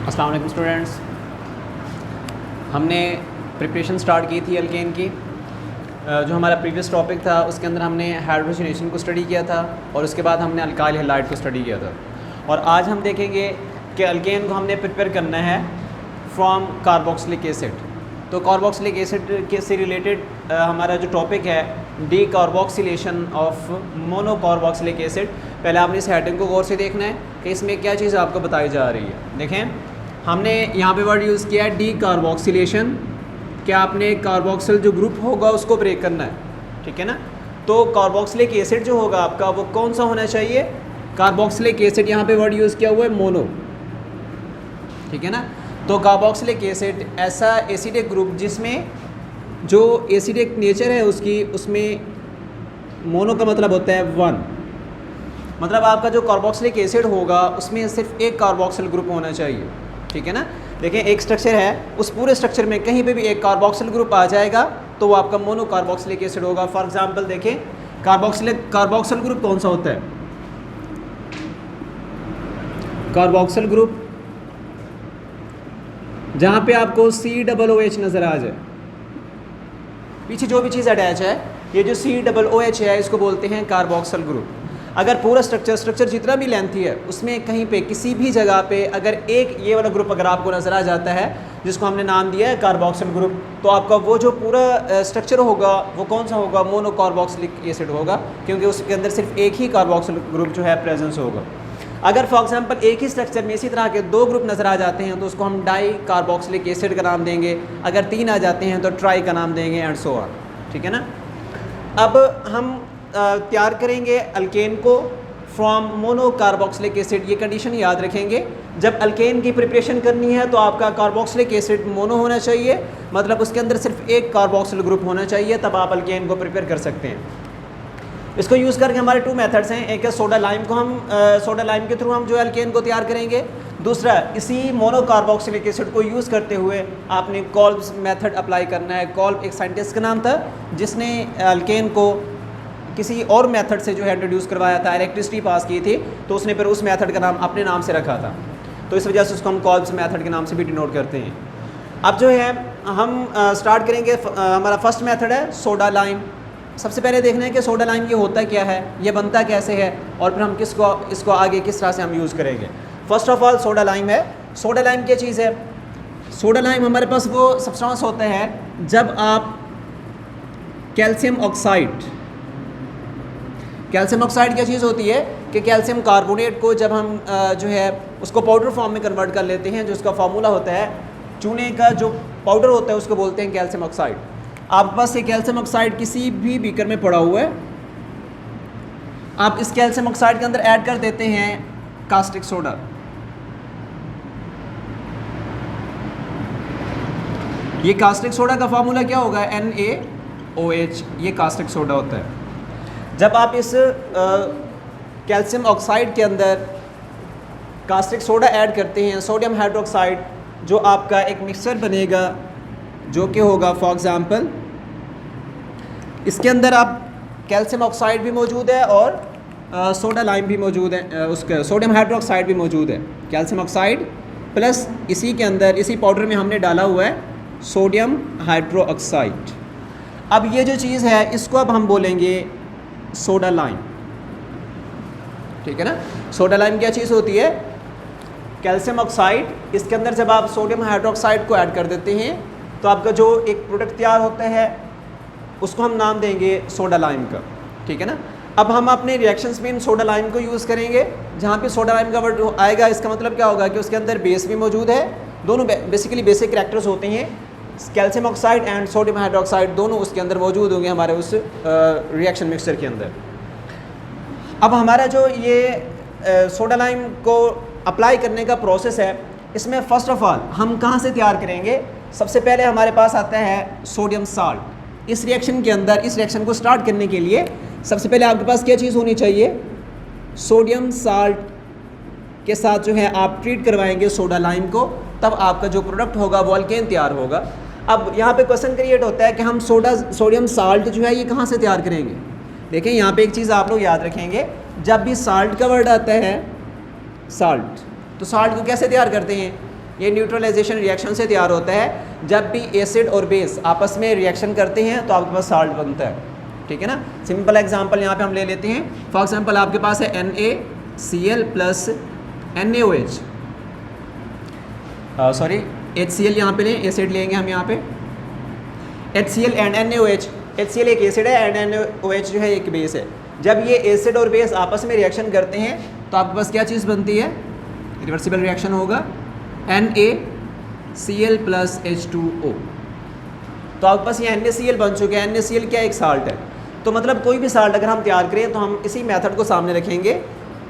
अस्सलाम वालेकुम स्टूडेंट्स। हमने प्रिपरेशन स्टार्ट की थी अल्केन की। जो हमारा प्रीवियस टॉपिक था उसके अंदर हमने हाइड्रोजनेशन को स्टडी किया था और उसके बाद हमने अल्काइल हैलाइड को स्टडी किया था। और आज हम देखेंगे कि अल्केन को हमने प्रिपेयर करना है फ्रॉम कार्बोक्सिलिक एसिड। तो कार्बोक्सिलिक एसिड के से रिलेटेड हमारा जो टॉपिक है D carboxylation of monocarboxylic acid. पहले आपने इस हेडिंग को गौर से देखना है कि इसमें क्या चीज़ आपको बताई जा रही है। देखें, हमने यहाँ पे वर्ड यूज़ किया है डी कार्बोक्सिलेशन। क्या आपने कार्बोक्सिल जो ग्रुप होगा उसको ब्रेक करना है, ठीक है ना। तो कार्बोक्सिलिक एसिड जो होगा आपका वो कौन सा होना चाहिए? कार्बोक्सिलिक एसिड, यहाँ पे वर्ड यूज़ किया हुआ है मोनो, ठीक है ना। तो कार्बोक्सिलिक एसिड ऐसा एसिडिक ग्रुप जिसमें जो एसिडिक नेचर है उसकी, उसमें मोनो का मतलब होता है वन। मतलब आपका जो कार्बोक्सिलिक एसिड होगा उसमें सिर्फ एक कार्बोक्सिल ग्रुप होना चाहिए, ठीक है ना। देखें, एक स्ट्रक्चर है, उस पूरे स्ट्रक्चर में कहीं पे भी एक कार्बोक्सिल ग्रुप आ जाएगा तो वो आपका मोनो कार्बोक्सिलिक एसिड होगा। फॉर एग्जांपल देखें, कार्बोक्सिल ग्रुप कौन सा होता है? कार्बोक्सिल ग्रुप जहाँ पे आपको COOH नज़र आ जाए, पीछे जो भी चीज़ अटैच है, ये जो COOH है इसको बोलते हैं कार्बोक्सिल ग्रुप। अगर पूरा स्ट्रक्चर जितना भी लेंथी है उसमें कहीं पे किसी भी जगह पे अगर एक ये वाला ग्रुप अगर आपको नज़र आ जाता है जिसको हमने नाम दिया है कार्बोक्सिल ग्रुप, तो आपका वो जो पूरा स्ट्रक्चर होगा वो कौन सा होगा? मोनो कार्बोक्सिलिक एसिड होगा, क्योंकि उसके अंदर सिर्फ एक ही कार्बोक्सिल ग्रुप जो है प्रेजेंस होगा। अगर फॉर एग्जांपल एक ही स्ट्रक्चर में इसी तरह के दो ग्रुप नज़र आ जाते हैं तो उसको हम डाई कार्बोक्सिलिक एसिड का नाम देंगे। अगर तीन आ जाते हैं तो ट्राई का नाम देंगे, एंड सो ऑन, ठीक है ना। अब हम तैयार करेंगे अल्केन को फ्रॉम मोनो कार्बोक्सिलिक एसिड। ये कंडीशन याद रखेंगे, जब अल्केन की प्रिपरेशन करनी है तो आपका कार्बोक्सिलिक एसिड मोनो होना चाहिए, मतलब उसके अंदर सिर्फ एक कार्बोक्सिल ग्रुप होना चाहिए, तब आप अल्केन को प्रिपेयर कर सकते हैं। इसको यूज़ करके हमारे टू मेथड्स हैं। एक है सोडा लाइम को हम सोडा लाइम के थ्रू हम जो अल्केन को तैयार करेंगे। दूसरा, इसी मोनो कार्बोक्सिलिक एसिड को यूज़ करते हुए आपने कॉल्ब्स मेथड अप्लाई करना है। कॉल्ब एक साइंटिस्ट का नाम था जिसने अल्केन को किसी और मेथड से जो है इंट्रोड्यूस करवाया था, इलेक्ट्रिसिटी पास की थी, तो उसने फिर उस मेथड का नाम अपने नाम से रखा था, तो इस वजह से उसको हम कॉल्ब्स मेथड के नाम से भी डिनोट करते हैं। अब जो है हम स्टार्ट करेंगे, हमारा फर्स्ट मेथड है सोडा लाइम। सबसे पहले देखना है कि सोडा लाइम ये होता क्या है, ये बनता कैसे है, और फिर हम इसको आगे किस तरह से हम यूज़ करेंगे। First of all soda lime है। सोडा लाइम क्या चीज़ है? सोडा लाइम हमारे पास वो सब्सटेंस होता है जब आप कैल्शियम ऑक्साइड क्या चीज़ होती है कि कैल्शियम कार्बोनेट को जब हम जो है उसको पाउडर फॉर्म में कन्वर्ट कर लेते हैं, जो उसका फार्मूला होता है, चूने का जो पाउडर होता है उसको बोलते हैं कैल्शियम ऑक्साइड। आपके पास ये कैल्शियम ऑक्साइड किसी भी बीकर में पड़ा हुआ है, आप इस कैल्शियम ऑक्साइड के अंदर ऐड कर देते हैं कास्टिक सोडा। ये कास्टिक सोडा का फार्मूला क्या होगा? NaOH। ये कास्टिक सोडा होता है। जब आप इस कैल्शियम ऑक्साइड के अंदर कास्टिक सोडा ऐड करते हैं, सोडियम हाइड्रोक्साइड, जो आपका एक मिक्सचर बनेगा जो कि होगा फॉर एग्ज़ाम्पल इसके अंदर आप कैल्शियम ऑक्साइड भी मौजूद है और सोडा लाइम भी मौजूद है, उसका सोडियम हाइड्रोक्साइड भी मौजूद है। कैल्शियम ऑक्साइड प्लस इसी के अंदर इसी पाउडर में हमने डाला हुआ है सोडियम हाइड्रोक्साइड। अब ये जो चीज़ है इसको अब हम बोलेंगे सोडा लाइम, ठीक है ना। सोडा लाइम क्या चीज़ होती है? कैल्शियम ऑक्साइड, इसके अंदर जब आप सोडियम हाइड्रोक्साइड को ऐड कर देते हैं तो आपका जो एक प्रोडक्ट तैयार होता है उसको हम नाम देंगे सोडा लाइम का, ठीक है ना। अब हम अपने रिएक्शंस में इन सोडा लाइम को यूज़ करेंगे। जहाँ पे सोडा लाइम का वर्ड आएगा इसका मतलब क्या होगा कि उसके अंदर बेस भी मौजूद है। दोनों बेसिकली बेसिक कैरेक्टर्स होते हैं, calcium oxide and sodium hydroxide दोनों उसके अंदर मौजूद होंगे हमारे उस रिएक्शन मिक्सचर के अंदर। अब हमारा जो ये सोडा लाइम को अप्लाई करने का प्रोसेस है, इसमें फ़र्स्ट ऑफ ऑल हम कहाँ से तैयार करेंगे? सबसे पहले हमारे पास आता है सोडियम साल्ट। इस रिएक्शन के अंदर, इस रिएक्शन को स्टार्ट करने के लिए सबसे पहले आपके पास क्या चीज़ होनी चाहिए? सोडियम साल्ट के साथ जो है आप ट्रीट करवाएंगे सोडा लाइम को, तब आपका जो प्रोडक्ट होगा वो अल्केन तैयार होगा। अब यहाँ पे क्वेश्चन क्रिएट होता है कि हम सोडियम साल्ट जो है ये कहाँ से तैयार करेंगे? देखिए यहाँ पे एक चीज़ आप लोग याद रखेंगे, जब भी साल्ट का वर्ड आता है साल्ट, तो साल्ट को कैसे तैयार करते हैं? ये न्यूट्रलाइजेशन रिएक्शन से तैयार होता है। जब भी एसिड और बेस आपस में रिएक्शन करते हैं तो आपके पास साल्ट बनता है, ठीक है ना। सिंपल एग्जांपल यहाँ पे हम ले लेते हैं। फॉर एग्जांपल आपके पास है NaCl plus NaOH, sorry HCl यहाँ पे लें, एसिड लेंगे हम यहाँ पे HCl एंड NaOH। HCl एक एसिड है एंड NaOH जो है एक बेस है। जब ये एसिड और बेस आपस में रिएक्शन करते हैं तो आपके पास क्या चीज़ बनती है, रिवर्सिबल रिएक्शन होगा, NaCl प्लस H2O। तो आपके पास ये NaCl बन चुके हैं। NaCl क्या एक साल्ट है। तो मतलब कोई भी साल्ट अगर हम तैयार करें तो हम इसी मेथड को सामने रखेंगे,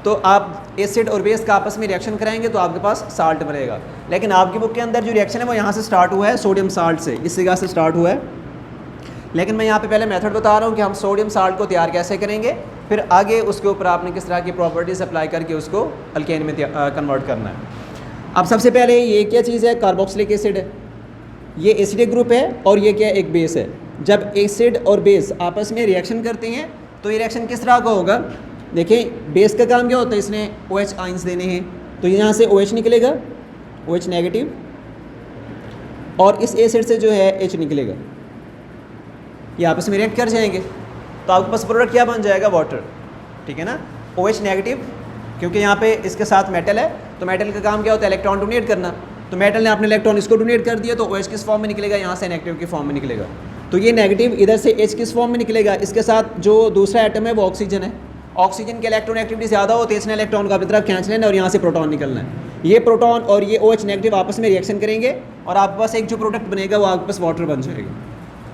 तो आप एसिड और बेस का आपस में रिएक्शन कराएंगे तो आपके पास साल्ट बनेगा। लेकिन आपकी बुक के अंदर जो रिएक्शन है वो यहाँ से स्टार्ट हुआ है, सोडियम साल्ट से, इस जगह से स्टार्ट हुआ है। लेकिन मैं यहाँ पे पहले मेथड बता रहा हूँ कि हम सोडियम साल्ट को तैयार कैसे करेंगे, फिर आगे उसके ऊपर आपने किस तरह की प्रॉपर्टीज अप्लाई करके उसको अल्केन में कन्वर्ट करना है। अब सबसे पहले ये क्या चीज़ है, कार्बोक्सिलिक एसिड है। ये एसिडिक ग्रुप है और ये क्या एक बेस है। जब एसिड और बेस आपस में रिएक्शन करते हैं तो ये रिएक्शन किस तरह का होगा, देखिए बेस का काम क्या होता है, इसने OH आइंस देने हैं, तो यहाँ से OH निकलेगा, OH नेगेटिव, और इस एसिड से जो है H निकलेगा, ये आपस में रिएक्ट कर जाएंगे तो आपके पास प्रोडक्ट क्या बन जाएगा, वाटर, ठीक है ना। OH नेगेटिव, क्योंकि यहाँ पे इसके साथ मेटल है, तो मेटल का काम क्या होता है, इलेक्ट्रॉन डोनेट करना। तो मेटल ने अपने इलेक्ट्रॉन इसको डोनेट कर दिया तो OH किस फॉर्म में निकलेगा, यहाँ से नेगेटिव की फॉर्म में निकलेगा। तो ये नेगेटिव इधर से H किस फॉर्म में निकलेगा, इसके साथ जो दूसरा एटम है वो ऑक्सीजन है। ऑक्सीजन की इलेक्ट्रॉन एक्टिविटी ज़्यादा हो तो इसने इलेक्ट्रॉन को अपनी तरफ खींच लेना और यहाँ से प्रोटॉन निकलना है। ये प्रोटॉन और ये OH नेगेटिव आपस में रिएक्शन करेंगे और आपके पास एक जो प्रोडक्ट बनेगा वो आपके पास वाटर बन जाएगा,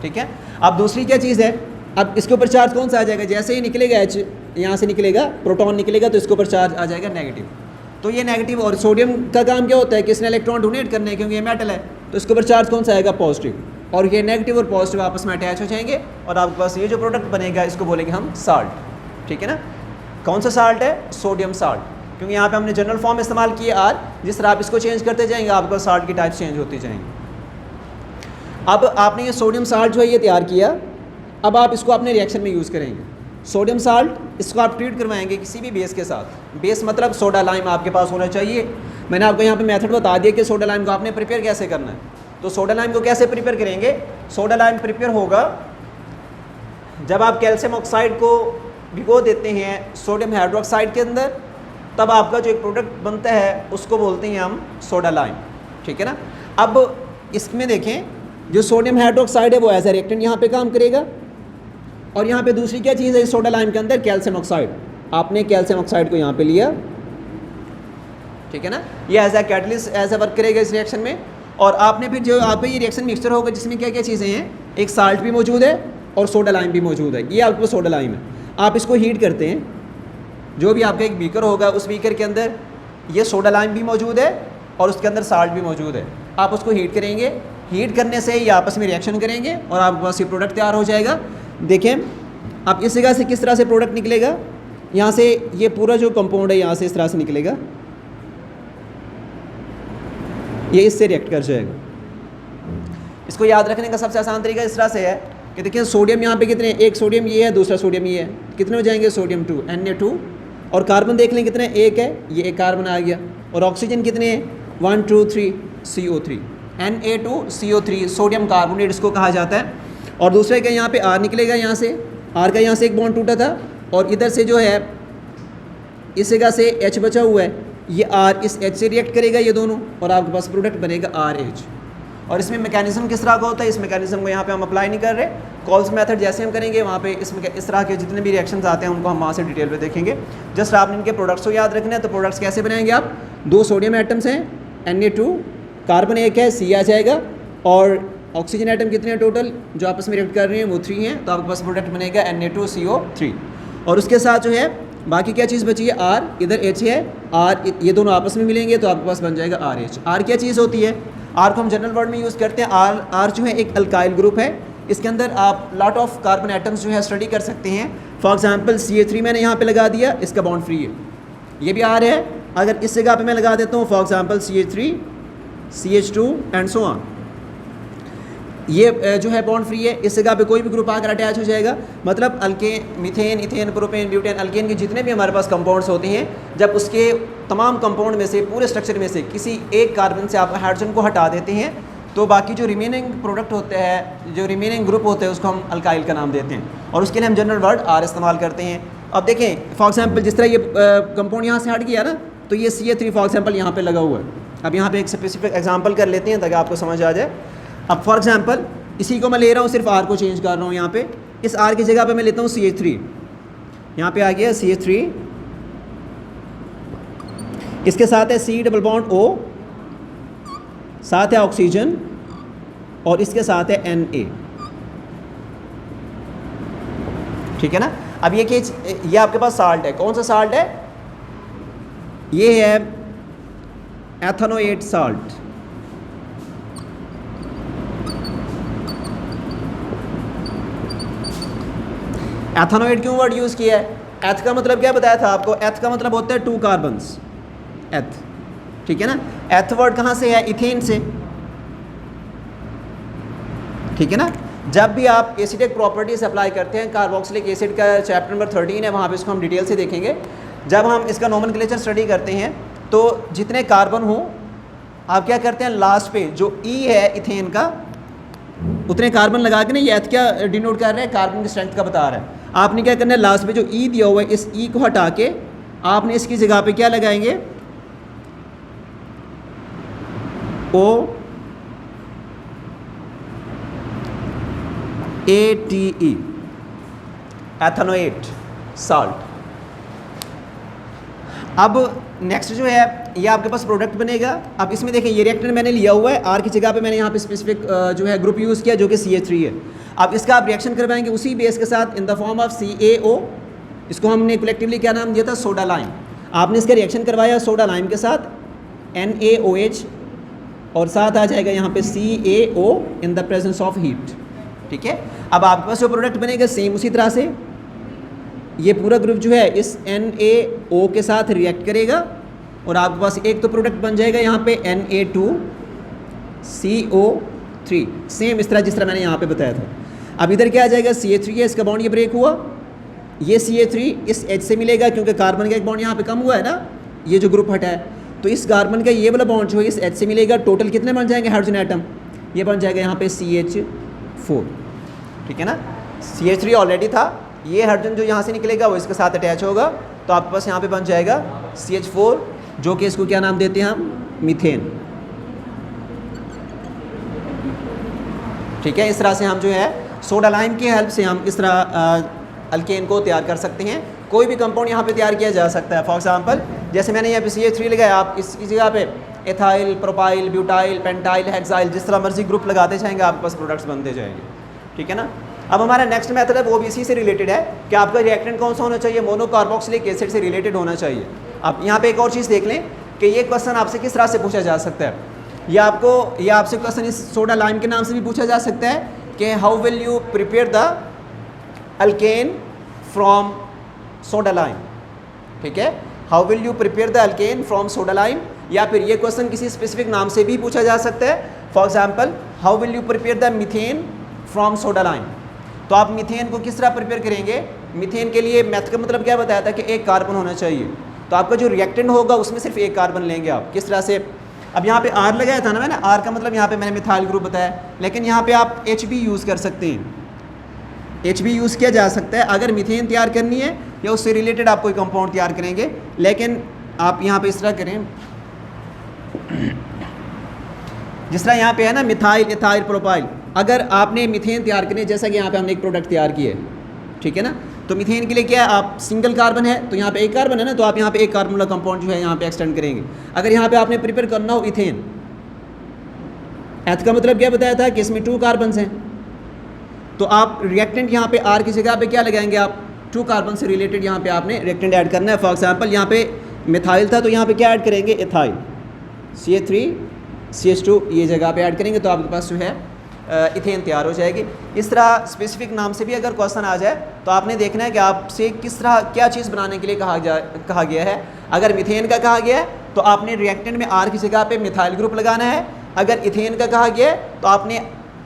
ठीक है। अब दूसरी क्या चीज़ है, अब इसके ऊपर चार्ज कौन सा आ जाएगा, जैसे ही निकलेगा H, यहाँ से निकलेगा प्रोटॉन निकलेगा तो इसके ऊपर चार्ज आ जाएगा नेगेटिव। तो ये नेगेटिव, और सोडियम का काम क्या होता है कि इसने इलेक्ट्रॉन डोनेट करने हैं, क्योंकि ये मेटल है, तो इसके ऊपर चार्ज कौन सा आएगा, पॉजिटिव, और ये नेगेटिव और पॉजिटिव आपस में अटैच हो जाएंगे और आपके पास ये जो प्रोडक्ट बनेगा इसको बोलेंगे हम साल्ट, ठीक है ना। कौन सा साल्ट है, सोडियम साल्ट, क्योंकि यहाँ पे हमने जनरल फॉर्म इस्तेमाल किए आर, जिस तरह आप इसको चेंज करते जाएंगे आपका साल्ट की टाइप चेंज होती जाएंगी। अब आपने ये सोडियम साल्ट जो है ये तैयार किया, अब आप इसको अपने रिएक्शन में यूज़ करेंगे। सोडियम साल्ट, इसको आप ट्रीट करवाएंगे किसी भी बेस के साथ। बेस मतलब सोडा लाइम आपके पास होना चाहिए। मैंने आपको यहाँ पे मेथड बता दिया कि सोडा लाइम को आपने प्रिपेयर कैसे करना है। तो सोडा लाइम को कैसे प्रिपेयर करेंगे, सोडा लाइम प्रिपेयर होगा जब आप कैल्शियम ऑक्साइड को भिगो देते हैं सोडियम हाइड्रोक्साइड के अंदर, तब आपका जो एक प्रोडक्ट बनता है उसको बोलते हैं हम सोडा लाइम, ठीक है ना। अब इसमें देखें जो सोडियम हाइड्रोक्साइड है वो एज ए रिएक्टेंट यहाँ पे काम करेगा, और यहाँ पे दूसरी क्या चीज़ है इस सोडा लाइम के अंदर, कैल्शियम ऑक्साइड। आपने कैल्शियम ऑक्साइड को यहाँ पे लिया, ठीक है ना, ये as a catalyst as a work करेगा इस रिएक्शन में। और आपने फिर जो आप ये रिएक्शन मिक्सचर होगा जिसमें क्या क्या चीज़ें हैं, एक साल्ट भी मौजूद है और सोडा लाइम भी मौजूद है। ये आपको सोडा लाइम है, आप इसको हीट करते हैं, जो भी आपका एक बीकर होगा उस बीकर के अंदर ये सोडा लाइम भी मौजूद है और उसके अंदर साल्ट भी मौजूद है। आप उसको हीट करेंगे, हीट करने से ये आपस में रिएक्शन करेंगे और आपके पास ये प्रोडक्ट तैयार हो जाएगा। देखें अब इस जगह से किस तरह से प्रोडक्ट निकलेगा, यहाँ से ये पूरा जो कंपाउंड है यहाँ से इस तरह से निकलेगा, ये इससे रिएक्ट कर जाएगा। इसको याद रखने का सबसे आसान तरीका इस तरह से है कि देखिए सोडियम यहाँ पे कितने, एक सोडियम ये है, दूसरा सोडियम ये है, कितने हो जाएंगे, सोडियम 2 Na2, और कार्बन देख लें कितने, एक है, ये एक कार्बन आ गया, और ऑक्सीजन कितने हैं, 1 2 3 CO3, Na2CO3 सोडियम कार्बोनेट इसको कहा जाता है। और दूसरे का यहाँ पे R निकलेगा, यहाँ से R का यहाँ से एक बॉन्ड टूटा था और इधर से जो है इस जगह से H बचा हुआ है, ये R इस H से रिएक्ट करेगा ये दोनों और आपके पास प्रोडक्ट बनेगा RH। और इसमें मैकेनिज्म किस तरह का होता है, इस मैकेनिज्म को यहाँ पे हम अप्लाई नहीं कर रहे, कॉल्स मेथड जैसे हम करेंगे वहाँ पे इस तरह के जितने भी रिएक्शंस आते हैं उनको हम वहाँ से डिटेल पे देखेंगे। जस्ट आपने इनके प्रोडक्ट्स को याद रखना है। तो प्रोडक्ट्स कैसे बनाएंगे आप, 2 सोडियम एटम्स हैं Na2, कार्बन एक है C आ जाएगा, और ऑक्सीजन एटम कितने हैं टोटल जो आपस में रिएक्ट कर रहे हैं वो 3 हैं, तो आपके पास प्रोडक्ट बनेगा Na2CO3। और उसके साथ जो है बाकी क्या चीज़ बची है, R, इधर H है, R ये दोनों आपस में मिलेंगे तो आपके पास बन जाएगा RH। R क्या चीज़ होती है, R को हम जनरल वर्ड में यूज़ करते हैं। R जो है एक अल्काइल ग्रुप है, इसके अंदर आप लॉट ऑफ कार्बन एटम्स जो है स्टडी कर सकते हैं। फॉर एग्जांपल CH3 मैंने यहाँ पे लगा दिया, इसका बॉन्ड फ्री है, ये भी R है। अगर इस जगह पे मैं लगा देता हूँ for example CH3 CH2 and so on, ये जो है बॉन्ड फ्री है, इस जगह पे कोई भी ग्रुप आकर अटैच हो जाएगा। मतलब alkane, methane, ethane, propane, butane, alkane के जितने भी हमारे पास कंपाउंड्स होते हैं, जब उसके तमाम कंपाउंड में से, पूरे स्ट्रक्चर में से किसी एक कार्बन से आप हाइड्रोजन को हटा देते हैं, तो बाकी जो रिमेनिंग प्रोडक्ट होते हैं, जो रिमेनिंग ग्रुप होते हैं, उसको हम अल्काइल का नाम देते हैं, और उसके लिए हम जनरल वर्ड आर इस्तेमाल करते हैं। अब देखें फॉर एग्जांपल, जिस तरह ये कंपाउंड यहाँ से हट गया ना, तो ये CH3 फॉर एग्जांपल यहाँ पे लगा हुआ है। अब यहाँ पे एक स्पेसिफिक एग्जांपल कर लेते हैं ताकि आपको समझ आ जाए। अब फॉर एग्जांपल इसी को मैं ले रहा हूँ, सिर्फ R को चेंज कर रहा हूँ। यहाँ पे इस R की जगह पे मैं लेता हूँ CH3, यहाँ पे आ गया CH3, इसके साथ है C डबल बॉन्ड O, साथ है ऑक्सीजन, और इसके साथ है Na। ठीक है ना। अब ये आपके पास साल्ट है, कौन सा साल्ट है? ये है एथेनोएट साल्ट। एथेनोएट क्यों वर्ड यूज़ किया है? एथ का मतलब क्या बताया था आपको? एथ का मतलब होता है 2 कार्बन्स, एथ। ठीक है ना। एथ वर्ड कहाँ से है? इथेन से। ठीक है ना। जब भी आप एसिडिक प्रॉपर्टीज अप्लाई करते हैं, कार्बोक्सिलिक एसिड का चैप्टर नंबर 13 है, वहाँ पे इसको हम डिटेल से देखेंगे। जब हम इसका नोमेनक्लेचर स्टडी करते हैं, तो जितने कार्बन हो, आप क्या करते हैं, लास्ट पे जो ई है इथेन का, उतने कार्बन लगा के ना, ये एथ क्या डिनोट कर रहे हैं? कार्बन की स्ट्रेंथ का बता रहा है। आपने क्या करना है, लास्ट पे जो ई दिया हुआ है, इस ई को हटा के आपने इसकी जगह पे क्या लगाएंगे? O ATE, ethanoate salt. अब नेक्स्ट जो है, ये आपके पास प्रोडक्ट बनेगा। अब इसमें देखें, ये रिएक्टेंट मैंने लिया हुआ है, आर की जगह पे मैंने यहाँ पे स्पेसिफिक जो है ग्रुप यूज़ किया, जो कि CH3 है। अब इसका आप रिएक्शन करवाएंगे उसी बेस के साथ in the form of CaO। इसको हमने कलेक्टिवली क्या नाम दिया था? Soda lime. आपने इसका रिएक्शन करवाया सोडा लाइम के साथ, NaOH, और साथ आ जाएगा यहाँ पे CaO in the presence of heat. ठीक है। अब आपके पास जो प्रोडक्ट बनेगा सेम उसी तरह से ये पूरा ग्रुप जो है इस NaO के साथ रिएक्ट करेगा, और आपके पास एक तो प्रोडक्ट बन जाएगा यहाँ पे Na2CO3, सेम इस तरह जिस तरह मैंने यहाँ पे बताया था। अब इधर क्या आ जाएगा? CH3 है, इसका बॉन्ड ये ब्रेक हुआ, ये CH3 इस H से मिलेगा, क्योंकि कार्बन का एक बॉन्ड यहाँ पे कम हुआ है ना, ये जो ग्रुप हटा है, तो इस कार्बन का ये वाला बॉन्ड जो है इस H से मिलेगा। टोटल कितने बन जाएंगे हाइड्रोजन एटम? ये बन जाएगा यहाँ पे CH4। ठीक है ना। CH3 ऑलरेडी था, ये हाइड्रोजन जो यहाँ से निकलेगा वो इसके साथ अटैच होगा, तो आपके पास यहाँ पे बन जाएगा CH4, जो कि इसको क्या नाम देते हैं हम? मीथेन। ठीक है। इस तरह से हम जो है सोडा लाइम की हेल्प से हम इस तरह अल्केन को तैयार कर सकते हैं। कोई भी कंपाउंड यहाँ पे तैयार किया जा सकता है। फॉर एग्जांपल जैसे मैंने यहाँ पे CH3 लगाया, आप इसकी जगह पे ethyl, propyl, butyl, pentyl, hexyl, जिस तरह मर्जी ग्रुप लगाते जाएंगे, आपके पास प्रोडक्ट्स बनते जाएंगे। ठीक है ना। अब हमारा नेक्स्ट मेथड है, वो भी इसी से रिलेटेड है कि आपका रिएक्टेंट कौन सा होना चाहिए? मोनोकार्बोक्सिलिक एसिड से रिलेटेड होना चाहिए। आप यहाँ पे एक और चीज़ देख लें कि ये क्वेश्चन आपसे किस तरह से पूछा जा सकता है। ये आपसे क्वेश्चन इस सोडा लाइम के नाम से भी पूछा जा सकता है कि how will you prepare the alkane from soda lime. ठीक है। How will you prepare the alkane from soda lime, या फिर ये क्वेश्चन किसी स्पेसिफिक नाम से भी पूछा जा सकता है। For example, how will you prepare the methane from soda lime. तो आप मीथेन को किस तरह प्रिपेयर करेंगे? मीथेन के लिए मैथ का मतलब क्या बताया था कि एक कार्बन होना चाहिए, तो आपका जो रिएक्टेंट होगा उसमें सिर्फ एक कार्बन लेंगे आप। किस तरह से? अब यहाँ पे R लगाया था ना मैंने, R का मतलब यहाँ पे मैंने मिथाइल ग्रुप बताया, लेकिन यहाँ पे आप H भी यूज़ कर सकते हैं। H भी यूज़ किया जा सकता है अगर मीथेन तैयार करनी है या उससे रिलेटेड आप कोई कंपाउंड तैयार करेंगे। लेकिन आप यहाँ पे इस तरह करें, जिस तरह यहाँ पे है ना मिथाइल, इथाइल, प्रोपाइल। अगर आपने मीथेन तैयार करने, जैसा कि यहाँ पे हमने एक प्रोडक्ट तैयार किया है, ठीक है ना, तो मीथेन के लिए क्या है? आप सिंगल कार्बन है तो यहाँ पे एक कार्बन है ना, तो आप यहाँ पे एक कार्बन वाला कंपाउंड जो है यहाँ पे एक्सटेंड करेंगे। अगर यहाँ पे आपने प्रिपेयर करना हो इथेन, एथ का मतलब क्या बताया था कि इसमें 2 कार्बन हैं, तो आप रिएक्टेंट यहाँ पे R की जगह पे क्या लगाएंगे? आप 2 कार्बन से रिलेटेड यहाँ पे आपने रिएक्टेंट ऐड करना है। फॉर एग्जाम्पल यहाँ पे मिथाइल था, तो यहाँ पे क्या ऐड करेंगे? इथाइल, CH3 CH2 ये जगह पे ऐड करेंगे, तो आपके पास जो है इथेन तैयार हो जाएगी। इस तरह स्पेसिफिक नाम से भी अगर क्वेश्चन आ जाए तो आपने देखना है कि आपसे किस तरह क्या चीज़ बनाने के लिए कहा गया है। अगर मीथेन का कहा गया है तो आपने रिएक्टेंट में R की जगह पे मिथाइल ग्रुप लगाना है। अगर इथेन का कहा गया है तो आपने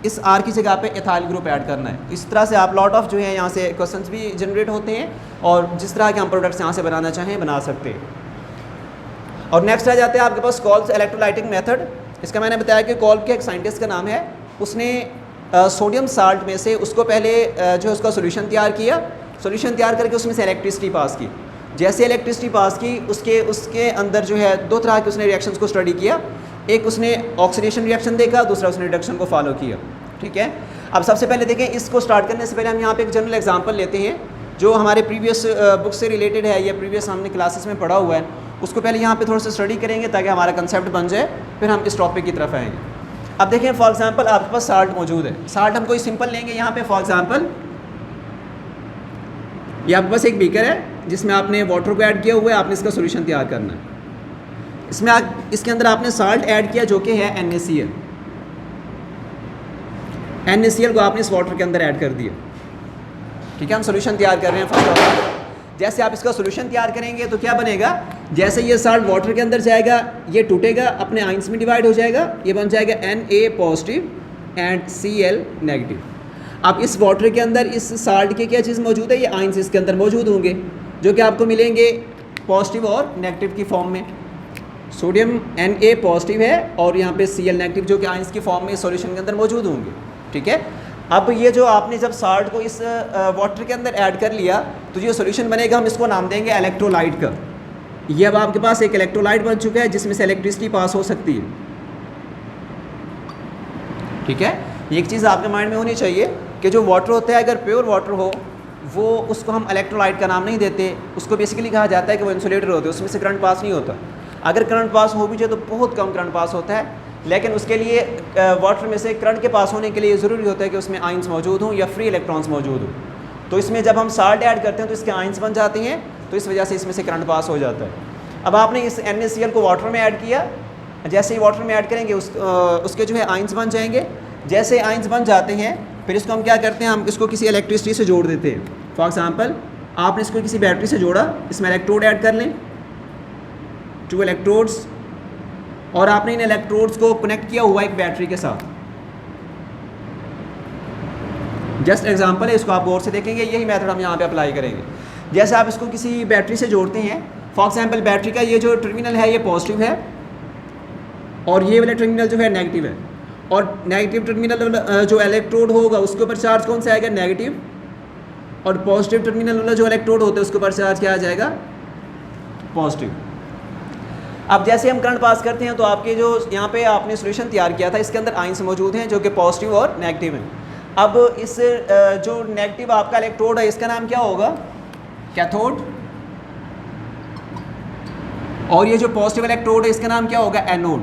इस आर की जगह पे एथाइल ग्रुप ऐड करना है। इस तरह से आप लॉट ऑफ जो है यहाँ से क्वेश्चंस भी जनरेट होते हैं और जिस तरह के हम प्रोडक्ट्स यहाँ से बनाना चाहें बना सकते हैं। और नेक्स्ट आ जाते हैं आपके पास कॉल्स इलेक्ट्रोलाइटिक मेथड। इसका मैंने बताया कि कॉल्ब के एक साइंटिस्ट का नाम है, उसने सोडियम साल्ट में से उसको पहले जो है उसका सोल्यूशन तैयार किया, सोल्यूशन तैयार करके उसमें से इलेक्ट्रिसिटी पास की। जैसे इलेक्ट्रिसिटी पास की उसके अंदर जो है दो तरह के उसने रिएक्शंस को स्टडी किया, एक उसने ऑक्सीडेशन रिएक्शन देखा, दूसरा उसने रिडक्शन को फॉलो किया। ठीक है, अब सबसे पहले देखें, इसको स्टार्ट करने से पहले हम यहाँ पे एक जनरल एग्जांपल लेते हैं जो हमारे प्रीवियस बुक से रिलेटेड है या प्रीवियस हमने क्लासेस में पढ़ा हुआ है, उसको पहले यहाँ पे थोड़ा सा स्टडी करेंगे ताकि हमारा कंसेप्ट बन जाए, फिर हम इस टॉपिक की तरफ आएंगे। अब देखें फॉर एग्जांपल आपके पास साल्ट मौजूद है, साल्ट हम कोई सिंपल लेंगे यहाँ पे। फॉर एग्जांपल ये आपके पास एक बीकर है जिसमें आपने वाटर को ऐड किया हुआ है, आपने इसका सोल्यूशन तैयार करना है। इसमें इसके अंदर आपने साल्ट ऐड किया जो कि है NaCl। NaCl को आपने इस वाटर के अंदर ऐड कर दिया। ठीक है, हम सोल्यूशन तैयार कर रहे हैं फर्स्ट ऑफ ऑल। जैसे आप इसका सोल्यूशन तैयार करेंगे तो क्या बनेगा, जैसे ये साल्ट वाटर के अंदर जाएगा ये टूटेगा, अपने आइंस में डिवाइड हो जाएगा, ये बन जाएगा Na positive and Cl negative. अब इस वाटर के अंदर इस साल्ट के क्या चीज़ मौजूद है, ये आइंस इसके अंदर मौजूद होंगे जो कि आपको मिलेंगे पॉजिटिव और नेगेटिव की फॉर्म में। सोडियम Na पॉजिटिव है और यहाँ पे Cl नेगेटिव जो कि आइंस की फॉर्म में सॉल्यूशन के अंदर मौजूद होंगे। ठीक है, अब ये जो आपने जब साल्ट को इस वाटर के अंदर ऐड कर लिया तो जो सॉल्यूशन बनेगा हम इसको नाम देंगे इलेक्ट्रोलाइट का। ये अब आपके पास एक इलेक्ट्रोलाइट बन चुका है जिसमें से इलेक्ट्रिसिटी पास हो सकती है। ठीक है, एक चीज़ आपके माइंड में होनी चाहिए कि जो वाटर होता है अगर प्योर वाटर हो वो उसको हम इलेक्ट्रोलाइट का नाम नहीं देते, उसको बेसिकली कहा जाता है कि वो इंसुलेटर होते हैं, उसमें से करंट पास नहीं होता। अगर करंट पास हो भी जाए तो बहुत कम करंट पास होता है, लेकिन उसके लिए वाटर में से करंट के पास होने के लिए ज़रूरी होता है कि उसमें आइंस मौजूद हों या फ्री इलेक्ट्रॉन्स मौजूद हों। तो इसमें जब हम साल्ट ऐड करते हैं तो इसके आइंस बन जाते हैं, तो इस वजह से इसमें से करंट पास हो जाता है। अब आपने इस NaCl को वाटर में ऐड किया, जैसे ही वाटर में ऐड करेंगे उसके जो है आइंस बन जाएंगे। जैसे आइंस बन जाते हैं फिर इसको हम क्या करते हैं, हम इसको किसी इलेक्ट्रिसिटी से जोड़ देते हैं। फॉर एग्जांपल आपने इसको किसी बैटरी से जोड़ा, इसमें इलेक्ट्रोड ऐड कर लें, 2 इलेक्ट्रोड्स, और आपने इन इलेक्ट्रोड्स को कनेक्ट किया हुआ एक बैटरी के साथ। जस्ट एग्जांपल है, इसको आप गौर से देखेंगे, यही मेथड हम यहाँ पे अप्लाई करेंगे। जैसे आप इसको किसी बैटरी से जोड़ते हैं, फॉर एग्जांपल बैटरी का ये जो टर्मिनल है ये पॉजिटिव है और ये वाला टर्मिनल जो है नेगेटिव है, और नेगेटिव टर्मिनल जो इलेक्ट्रोड होगा उसके ऊपर चार्ज कौन सा आएगा, नेगेटिव, और पॉजिटिव टर्मिनल वाला जो इलेक्ट्रोड होता है उसके ऊपर चार्ज क्या आ जाएगा, पॉजिटिव। अब जैसे हम करंट पास करते हैं तो आपके जो यहाँ पे आपने सॉल्यूशन तैयार किया था इसके अंदर आइंस मौजूद हैं जो कि पॉजिटिव और नेगेटिव हैं। अब इस जो नेगेटिव आपका इलेक्ट्रोड है इसका नाम क्या होगा, कैथोड, और ये जो पॉजिटिव इलेक्ट्रोड है इसका नाम क्या होगा, एनोड।